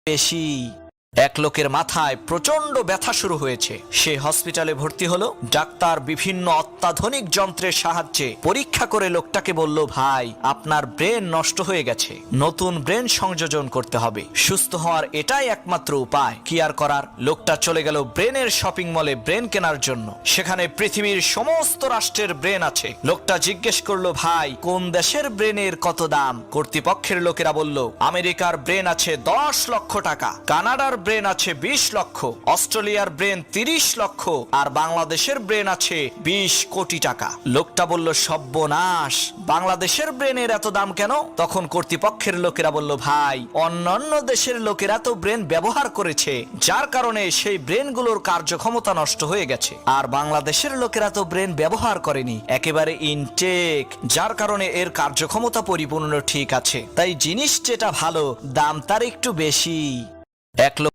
বেশি। এক লোকের মাথায় প্রচন্ড ব্যথা শুরু হয়েছে। সে হসপিটালে ভর্তি হলো। ডাক্তার বিভিন্ন অত্যাধুনিক যন্ত্রের সাহায্যে পরীক্ষা করে লোকটাকে বলল, ভাই আপনার ব্রেন নষ্ট হয়ে গেছে, নতুন ব্রেন সংযোজন করতে হবে, সুস্থ হওয়ার এটাই একমাত্র উপায়। কি আর করার, লোকটা চলে গেল ব্রেনের শপিং মলে ব্রেন কেনার জন্য। সেখানে পৃথিবীর সমস্ত রাষ্ট্রের ব্রেন আছে। লোকটা জিজ্ঞেস করলো, ভাই কোন দেশের ব্রেনের কত দাম? কর্তৃপক্ষের লোকেরা বলল, আমেরিকার ব্রেন আছে 10 লক্ষ টাকা, কানাডার ব্রেন আছে 20 লক্ষ, অস্ট্রেলিয়ার ব্রেন 30 লক্ষ, আর বাংলাদেশের ব্রেন আছে 20 কোটি টাকা। লোকটা বলল, সর্বনাশ, বাংলাদেশের ব্রেনের এত দাম কেন? তখন কর্তৃপক্ষের লোকেরা বলল, ভাই অন্যান্য দেশের লোকেরা তো ব্রেন ব্যবহার করেছে, যার কারণে সেই ব্রেনগুলোর কার্যক্ষমতা নষ্ট হয়ে গেছে, আর বাংলাদেশের লোকেরা তো ব্রেন ব্যবহার করেনি, একেবারে ইনটেক, যার কারণে এর কার্যক্ষমতা পরিপূর্ণ ঠিক আছে। তাই জিনিস যেটা ভালো, দাম তার একটু বেশি। এক লোক